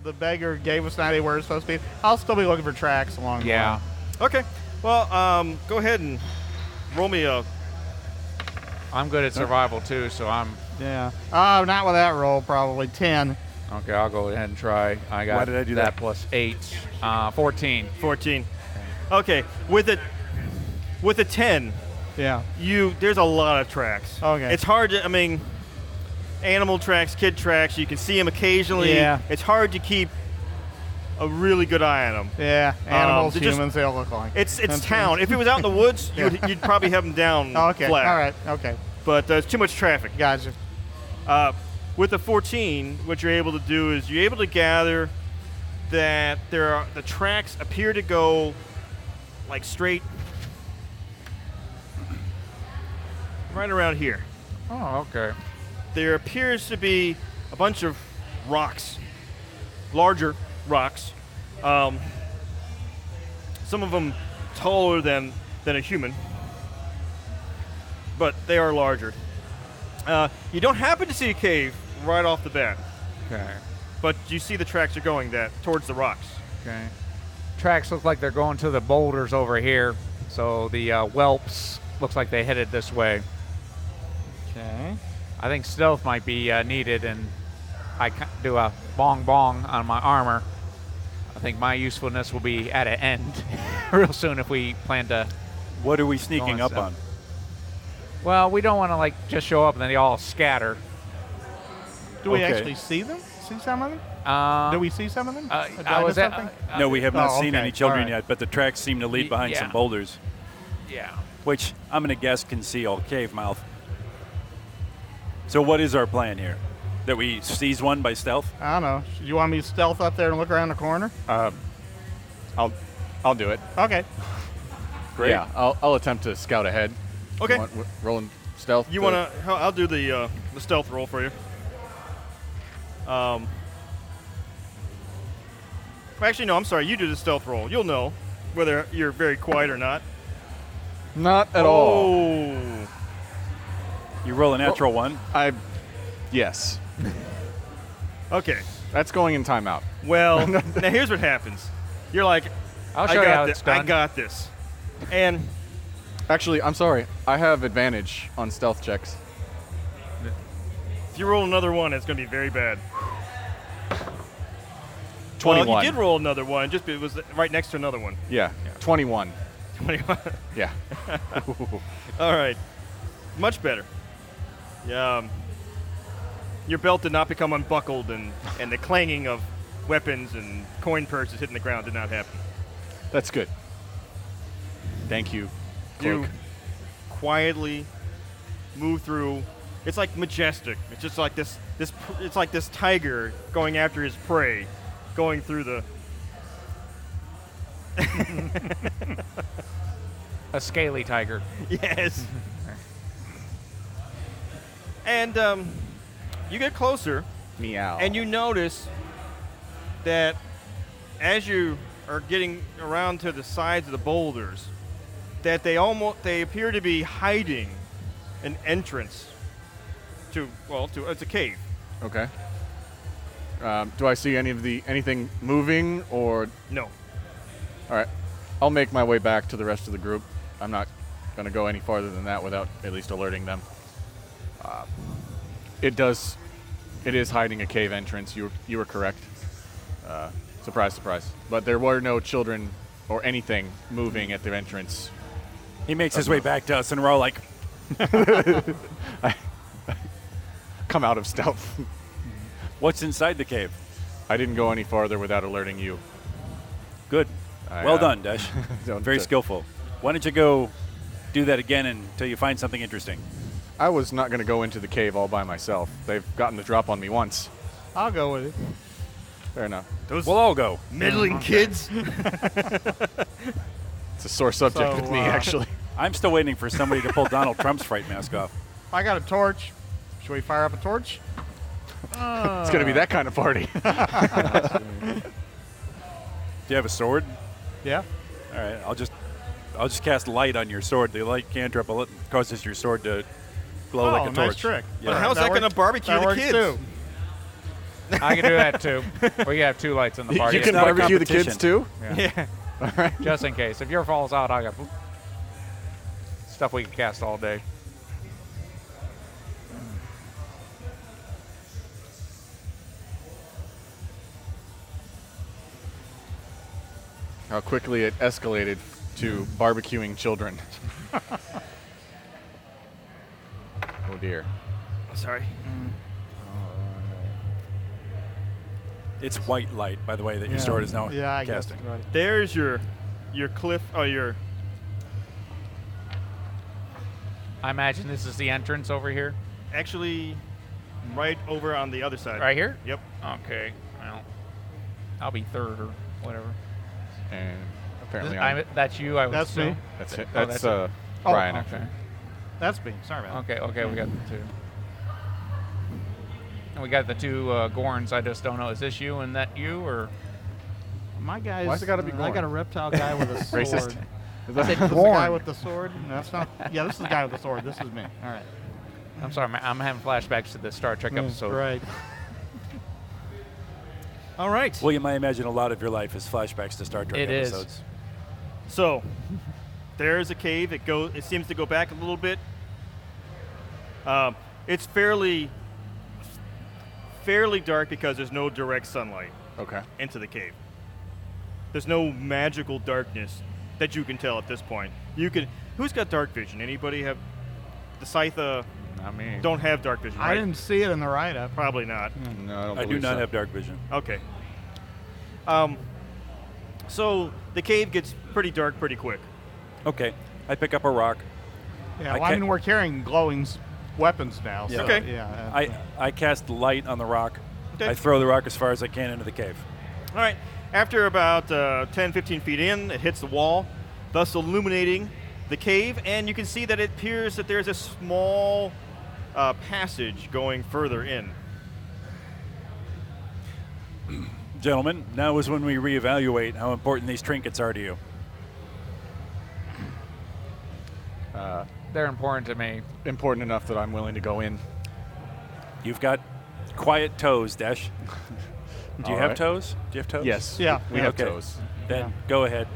the beggar gave us an idea where it's supposed to be. I'll still be looking for tracks along the line. Okay. Well, go ahead and roll me a. I'm good at survival too, so I'm. Yeah. Oh, not with that roll. Probably 10. Okay, I'll go ahead and try. I got Why did I do that? plus 8. 14. 14. Okay. With a 10. Yeah. There's a lot of tracks. Okay. It's hard to. I mean, animal tracks, kid tracks. You can see them occasionally. Yeah. It's hard to keep a really good eye on them. Yeah. Animals, they're humans, they all look like. It's town. If it was out in the woods, you'd probably have them down Okay. flat. All right. Okay. But there's too much traffic. Gotcha. With the 14, what you're able to do is you're able to gather that the tracks appear to go like straight right around here. Oh, okay. There appears to be a bunch of rocks, larger rocks. Some of them taller than a human, but they are larger. You don't happen to see a cave right off the bat, Okay. but you see the tracks are going towards the rocks. Okay. Tracks look like they're going to the boulders over here, so the whelps looks like they headed this way. Okay. I think stealth might be needed, and I do a bong on my armor. I think my usefulness will be at an end real soon if we plan to. What are we sneaking up on? Well, we don't want to like just show up and then they all scatter. Do we Okay. actually see them? See some of them? Do we see some of them? Did I was miss at. something? No, we have not Oh, seen okay. any children All right. yet, but the tracks seem to lead behind Yeah. some boulders, Yeah. which I'm going to guess can see all cave mouth. So what is our plan here? That we seize one by stealth? I don't know. You want me to stealth up there and look around the corner? I'll do it. Okay. Great. Yeah, I'll attempt to scout ahead. Okay. You want rolling stealth. You want to? I'll do the stealth roll for you. Actually, no. I'm sorry. You do the stealth roll. You'll know whether you're very quiet or not. Not at all. Oh. You roll a natural one. Yes. Okay. That's going in timeout. Well, now here's what happens. You're like, I'll show you how it's I done. got this. And Actually, I'm sorry. I have advantage on stealth checks. if you roll another one, it's going to be very bad. 21. Well, you did roll another one. Just it was right next to another one. Yeah. 21. 21. Yeah. All right. Much better. Yeah. Your belt did not become unbuckled, and the clanging of weapons and coin purses hitting the ground did not happen. That's good. Thank you, Cloak. You quietly move through. It's like majestic. It's just like this. It's like this tiger going after his prey, going through the. A scaly tiger. Yes. And you get closer, Meow. and you notice that as you are getting around to the sides of the boulders, that they appear to be hiding an entrance to it's a cave. Okay. Do I see anything moving or? No. All right. I'll make my way back to the rest of the group. I'm not going to go any farther than that without at least alerting them. It is hiding a cave entrance. You were correct. Surprise, surprise. But there were no children or anything moving at the entrance. He makes his way back to us, and we're all like, Come out of stealth. what's inside the cave? I didn't go any farther without alerting you. Good. I, Well done, Dash. don't, Very uh, skillful. Why don't you go do that again until you find something interesting? I was not going to go into the cave all by myself. They've gotten the drop on me once. I'll go with it. Fair enough. Those We'll all go. middling kids. It's a sore subject So, with me, actually. I'm still waiting for somebody to pull Donald Trump's fright mask off. I got a torch. Should we fire up a torch? It's going to be that kind of party. Do you have a sword? Yeah. All right, I'll just cast light on your sword. The light cantrip causes your sword to glow like a torch. Nice trick. Yeah. But how's that going to barbecue that the works kids? Too. I can do that too. We have 2 lights in the party. You can not a barbecue the kids competition. too. Yeah. All right. Just in case. If your falls out, I got stuff we can cast all day. How quickly it escalated to barbecuing children. Oh dear. Sorry. It's white light, by the way, that your sword is now Yeah, I guess. casting. Right. There's your cliff. Oh, your. I imagine this is the entrance over here. Actually, right over on the other side. Right here? Yep. Okay. Well, I'll be third or whatever. And apparently That's you, I would That's assume. me. that's it. Oh, That's that's Brian. okay. Actually. That's me. Sorry about Okay, we got the 2. And we got the 2 Gorns. I just don't know. Is this you and that you, or? that. My guy's. Why's it gotta be I Gorn? got a reptile guy with a sword. Racist. Is This that is the guy with the sword? No, that's not. Yeah, this is the guy with the sword. This is me. All right. I'm sorry, I'm having flashbacks to the Star Trek episode. Right. All right. William, I imagine a lot of your life is flashbacks to Star Trek It is. episodes. So, there's a cave. It seems to go back a little bit. It's fairly dark because there's no direct sunlight Okay. into the cave. There's no magical darkness that you can tell at this point. Who's got dark vision? Anybody have? The Scythe Not me. don't have dark vision, right? I didn't see it in the write-up. Probably not. No, I don't I do believe not so. have dark vision. Okay. So the cave gets pretty dark pretty quick. Okay. I pick up a rock. Yeah, I well, I can't- mean, we're carrying glowing weapons now. Yeah. So, Okay. Yeah. I cast light on the rock. Okay. I throw the rock as far as I can into the cave. All right. After about 10, 15 feet in, it hits the wall, thus illuminating the cave, and you can see that it appears that there's a small passage going further in. Gentlemen, now is when we reevaluate how important these trinkets are to you. They're important to me. Important enough that I'm willing to go in. You've got quiet toes, Dash. Do you All have right. toes? Do you have toes? Yes. Yeah. We have Okay. toes. Then Yeah. go ahead.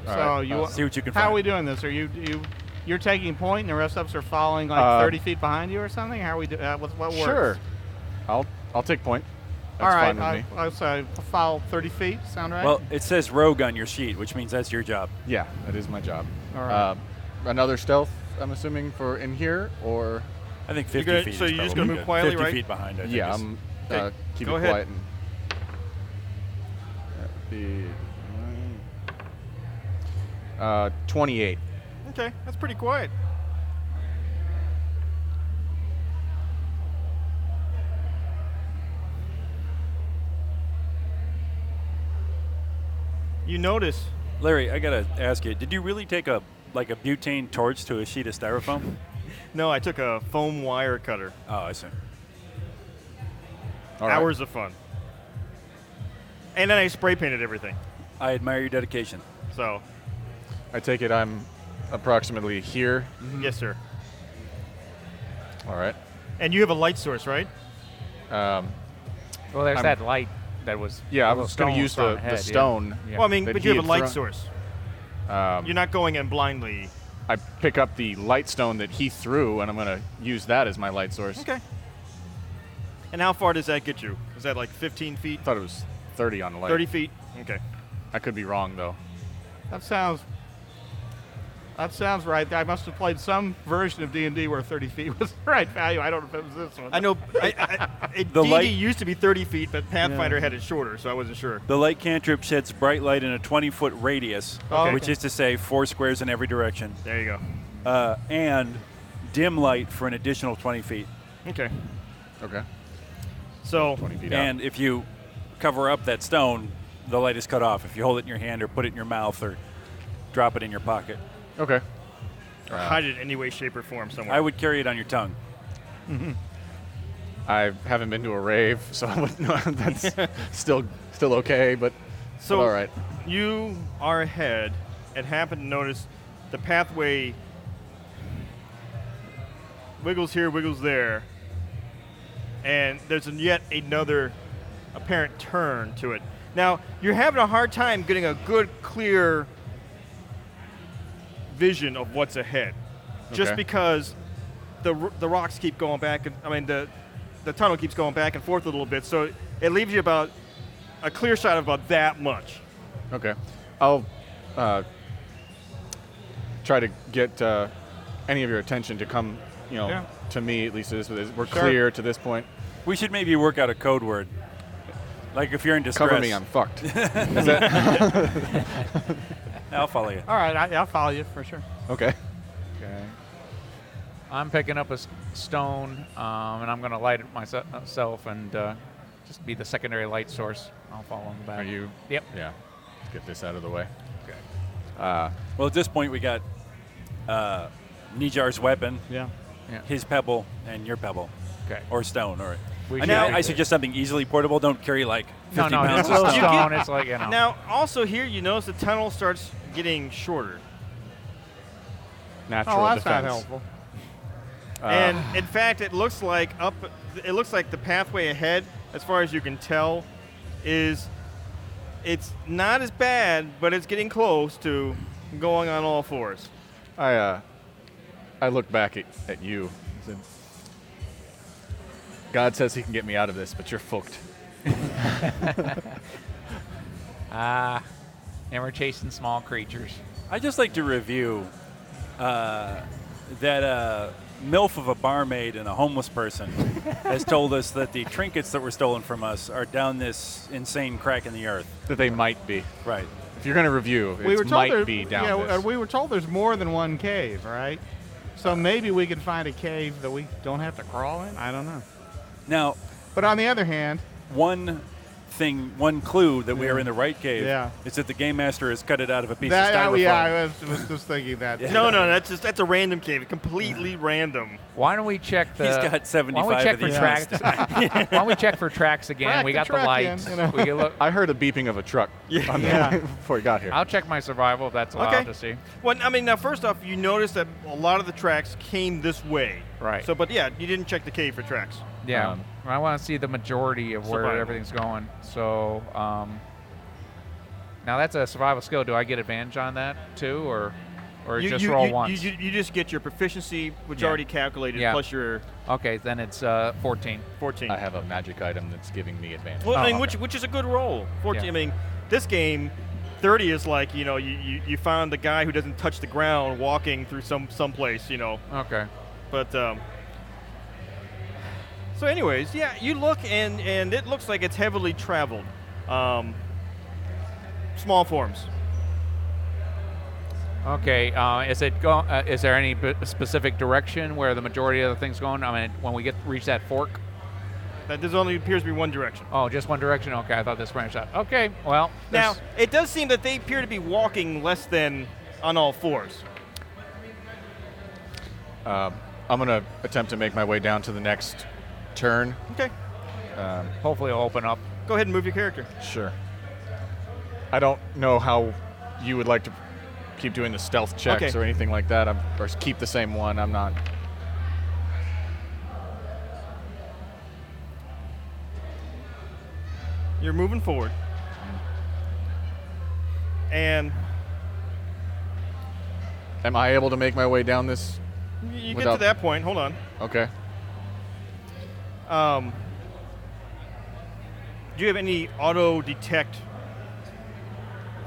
So All right. See what you can How find. are we doing this? Are you're taking point, and the rest of us are following like 30 feet behind you or something? How are we doing? What works? Sure. I'll take point. That's All right. fine with me. I'll say follow 30 feet. Sound right? Well, it says rogue on your sheet, which means that's your job. Yeah, that is my job. All right. Another stealth, I'm assuming, for in here, or I think 50 gonna- feet so is you're just probably gonna move good. quietly, 50 right? feet behind, I think. yeah, is- I'm Okay, keep go it ahead. quiet and. That'd be 28. Okay, that's pretty quiet. You notice Larry, I gotta ask you, did you really take a butane torch to a sheet of styrofoam? No, I took a foam wire cutter. Oh, I see. All right. Hours of fun. And then I spray painted everything. I admire your dedication. So, I take it I'm approximately here. yes, sir. All right. And you have a light source, right? Well, there's I'm- that light that was. Yeah, I a was going to stone use thrown the ahead, yeah. stone. Yeah. Well, I mean, that but he you have a had light thrown- source. You're not going in blindly. I pick up the light stone that he threw, and I'm going to use that as my light source. Okay. And how far does that get you? Is that like 15 feet? I thought it was 30 on the light. 30 feet? Okay. I could be wrong, though. That sounds right. I must have played some version of D&D where 30 feet was the right value. I don't know if it was this one. I know The D&D light- used to be 30 feet, but Pathfinder had it shorter, so I wasn't sure. The light cantrip sheds bright light in a 20-foot radius, Okay. which is to say 4 squares in every direction, There you go. and dim light for an additional 20 feet. Okay. Okay. So, 20 feet out. And if you cover up that stone, the light is cut off. If you hold it in your hand or put it in your mouth or drop it in your pocket, Okay. hide it in any way, shape, or form somewhere. I would carry it on your tongue. I haven't been to a rave, so I wouldn't know. That's still okay, but So all right. you are ahead and happen to notice the pathway wiggles here, wiggles there, and there's yet another apparent turn to it. Now, you're having a hard time getting a good, clear vision of what's ahead, just Okay. because the rocks keep going back, and the tunnel keeps going back and forth a little bit, so it leaves you about a clear shot of about that much. Okay. I'll try to get any of your attention to come, Yeah. to me at least. We're Sure. clear to this point. We should maybe work out a code word. Like if you're in distress. Cover me, I'm fucked. Is that I'll follow you. All right, I'll follow you for sure. okay? Okay. I'm picking up a stone, and I'm going to light it myself and just be the secondary light source. I'll follow in the back. Are you? Yep. Yeah. Let's get this out of the way. Okay. Well, at this point, we got Nijar's weapon, Yeah. his pebble, and your pebble. Okay. Or stone. Or We I, should mean, make I it- suggest something easily portable. Don't carry like 50 No, pounds it's of a stuff. stone. It's like, Now, also here, you notice the tunnel starts getting shorter. Natural Oh, that's defense. not helpful. And in fact, it looks like the pathway ahead, as far as you can tell, it's not as bad, but it's getting close to going on all fours. I look back at you. And said, God says he can get me out of this, but you're fucked. and we're chasing small creatures. I'd just like to review that MILF of a barmaid and a homeless person has told us that the trinkets that were stolen from us are down this insane crack in the earth. That they might be. Right. If you're going to review, it might be down this. we were told there's more than one cave, right? So maybe we could find a cave that we don't have to crawl in. I don't know. Now, But on the other hand, one clue that we are in the right cave Yeah. is that the game master has cut it out of a piece of that, styrofoam. I was just thinking that. No, that's a random cave, completely random. Why don't we check the? He's got Why don't 75 we check of for these. tracks? Why don't we check for tracks again? Track We the got the truck lights. in, you know. We can look. I heard a beeping of a truck on Yeah. before we got here. I'll check my survival if that's allowed Okay. to see. Well, I mean, now first off, you notice that a lot of the tracks came this way. Right. So, but yeah, you didn't check the cave for tracks. Yeah. I want to see the majority of where Survival. everything's going. So now that's a survival skill. Do I get advantage on that too, or just roll once? You just get your proficiency, which Yeah. already calculated, Yeah. plus your Okay, then it's 14. 14. I have a magic item that's giving me advantage. Well, I mean, Oh, okay. which is a good roll. 14. Yeah. I mean, this game, 30 is like you found the guy who doesn't touch the ground walking through someplace, Okay. But so, anyways, yeah, you look and it looks like it's heavily traveled. Small forms. Okay. Is it is there any specific direction where the majority of the thing's going? I mean, when we reach that fork. That there only appears to be one direction. Oh, just one direction. Okay, I thought this branched out. Okay. Well. Now, there's- it does seem that they appear to be walking less than on all fours. I'm going to attempt to make my way down to the next turn. Okay, hopefully it'll open up. go ahead and move your character. Sure. I don't know how you would like to keep doing the stealth checks Okay. or anything like that. Or keep the same one. I'm not. You're moving forward. And Am I able to make my way down this? you get to Without- that point. Hold on. Okay. Do you have any auto detect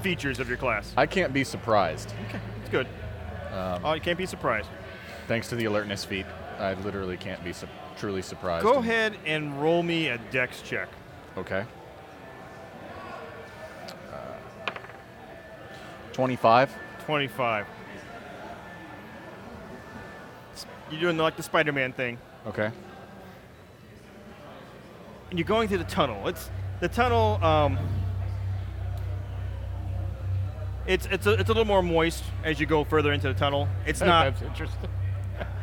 features of your class? I can't be surprised. Okay, that's good. You can't be surprised. Thanks to the alertness feat, I literally can't be truly surprised. Go ahead and roll me a dex check. Okay. 25. 25. You're doing like the Spider-Man thing. Okay. And you're going through the tunnel. It's the tunnel. It's a little more moist as you go further into the tunnel. It's not. That's interesting.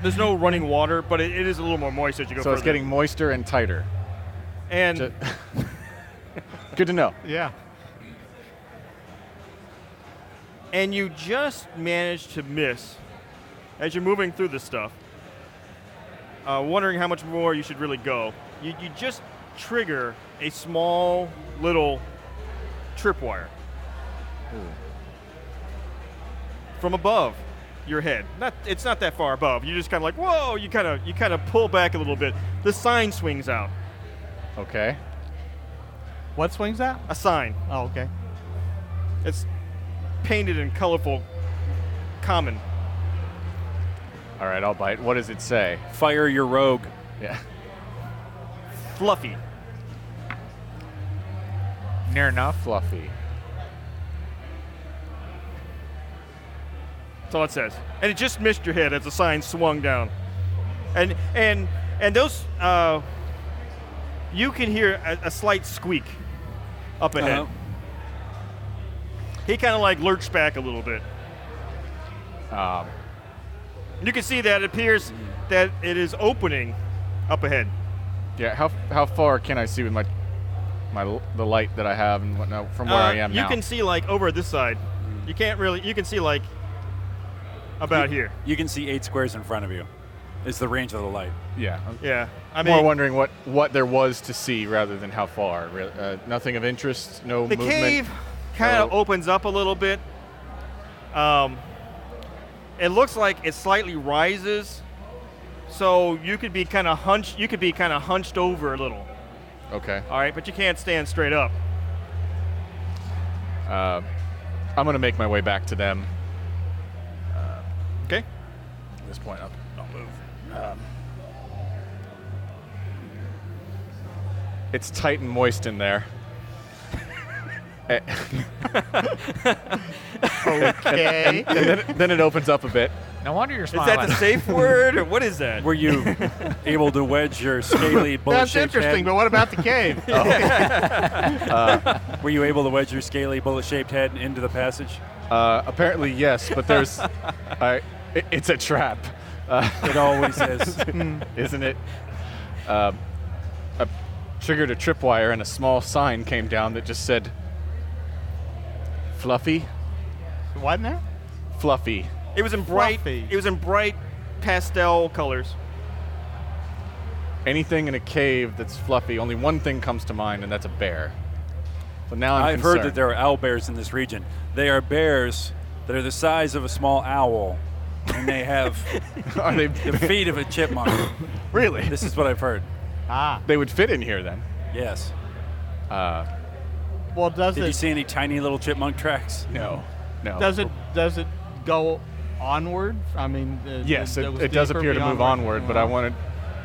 There's no running water, but it is a little more moist as you go So further. it's getting moister and tighter. And Good to know. Yeah. and you just managed to miss as you're moving through this stuff. Wondering how much more you should really go. You just trigger a small little tripwire from above your head. It's not that far above. You just kind of like, whoa! You kind of pull back a little bit. The sign swings out. Okay. What swings out? A sign. Oh, okay. It's painted in colorful common. All right, I'll bite. What does it say? Fire your rogue. Yeah. Fluffy. Near enough. Fluffy. That's all it says. And it just missed your head as the sign swung down. And those, you can hear a slight squeak up ahead. Uh-huh. He kind of like lurched back a little bit. You can see that it appears that it is opening up ahead. Yeah. How far can I see with the light that I have and whatnot from where I am now? You can see like over this side. You can't really. You can see like about here. You can see 8 squares in front of you. Is the range of the light. Yeah. Yeah. I I'm mean, more wondering what there was to see rather than how far. Nothing of interest. No the movement. cave kind of No. opens up a little bit. It looks like it slightly rises, so you could be kind of hunched. You could be kind of hunched over a little. Okay. All right, but you can't stand straight up. I'm gonna make my way back to them. Okay. At this point, I'll move. It's tight and moist in there. Okay. And then it opens up a bit. No wonder you're Is smiling. that the safe word, or what is that? Were you able to wedge your scaly That's bullet-shaped interesting, but head? what about the cave? Were you able to wedge your scaly bullet-shaped head into the passage? Apparently, yes, but there's. It's a trap, It always is. isn't it? I triggered a tripwire, and a small sign came down that just said, "Fluffy, What now? fluffy." It was in bright. Fluffy. It was in bright pastel colors. Anything in a cave that's fluffy, only one thing comes to mind, and that's a bear. So now I'm I've heard concerned. that there are owl bears in this region. They are bears that are the size of a small owl, and they have Are they the feet of a chipmunk. really? This is what I've heard. Ah. They would fit in here then. Yes. Well, does Did you it see any tiny little chipmunk tracks? No. does it go onward? I mean, Yes, it goes it does deeper appear to beyond move where- onward, but I wanted to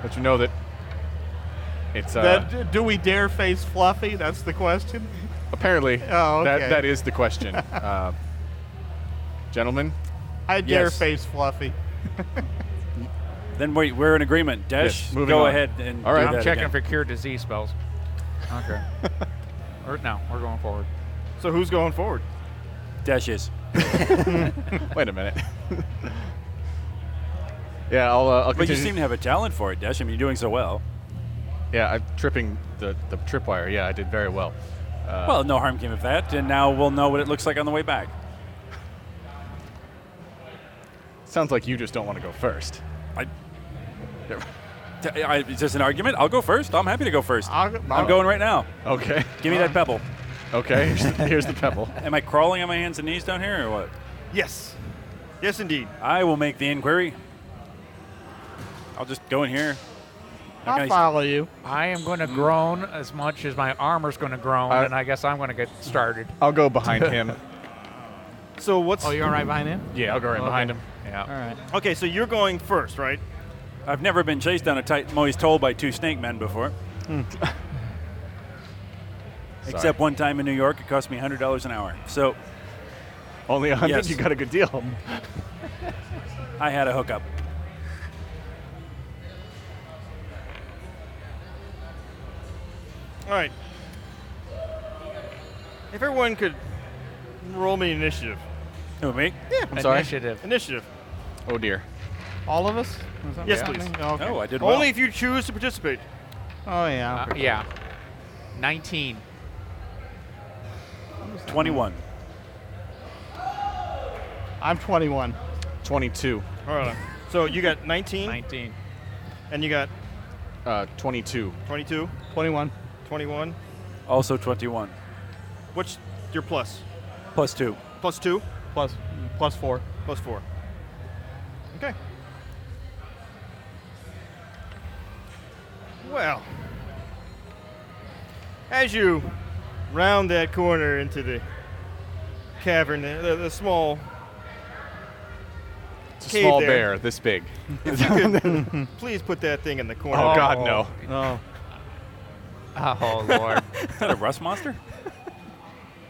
let you know that it's Do we dare face Fluffy? That's the question. apparently Oh, okay. that is the question. Gentlemen, I dare Yes. face Fluffy. Then we're in agreement. Desh, Yes, moving go on. ahead and All right. do I'm that checking again. for cure disease spells. Okay. No, we're going forward. So who's going forward? Desh is. wait a minute. Yeah, I'll But continue. you seem to have a talent for it, Desh. I mean, you're doing so well. Yeah, I'm tripping the tripwire. Yeah, I did very well. Well, no harm came of that, and now we'll know what it looks like on the way back. Sounds like you just don't want to go first. Is this an argument? I'll go first. I'm happy to go first. I'll I'm going right now. Okay. Give me that pebble. Okay. Here's the pebble. Am I crawling on my hands and knees down here, or what? Yes. Yes, indeed. I will make the inquiry. I'll just go in here. I'll Okay. follow you. I am going to groan as much as my armor's going to groan, and I guess I'm going to get started. I'll go behind him. So what's? Oh, you're right behind him? Yeah, I'll go right behind him. Yeah. All right. Okay, so you're going first, right? I've never been chased down a tight Moist hole by 2 snake men before. Except one time in New York, it cost me $100 an hour. So Only 100. Yes. You got a good deal. I had a hookup. All right. If everyone could roll me initiative. Who, me? I'm sorry. Initiative. Initiative. Oh dear. All of us? Is that Yes, what's please. happening? Okay. Oh, I did well. Only if you choose to participate. Oh, yeah. Yeah. 19. 21. I'm 21. 22. All right. So you got 19, 19. and you got 22. 22. 21. 21. Also 21. What's your plus? Plus 2. Plus 2? Plus 4. Plus 4. Okay. Well, as you round that corner into the cavern, the small It's a cave small there. bear, this big. If you could please put that thing in the corner. Oh, there. God, no. No. Oh, Lord. Is that a rust monster?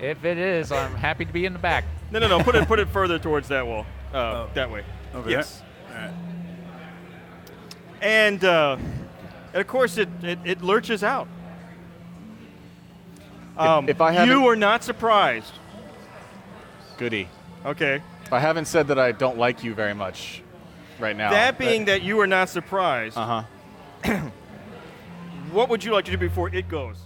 If it is, I'm happy to be in the back. No. Put it further towards that wall. That way. Over Yes. there? All right. And of course, it lurches out. If I haven't- you are not surprised. Goody. Okay. If I haven't said that I don't like you very much right now. That being that you are not surprised, Uh-huh. what would you like to do before it goes?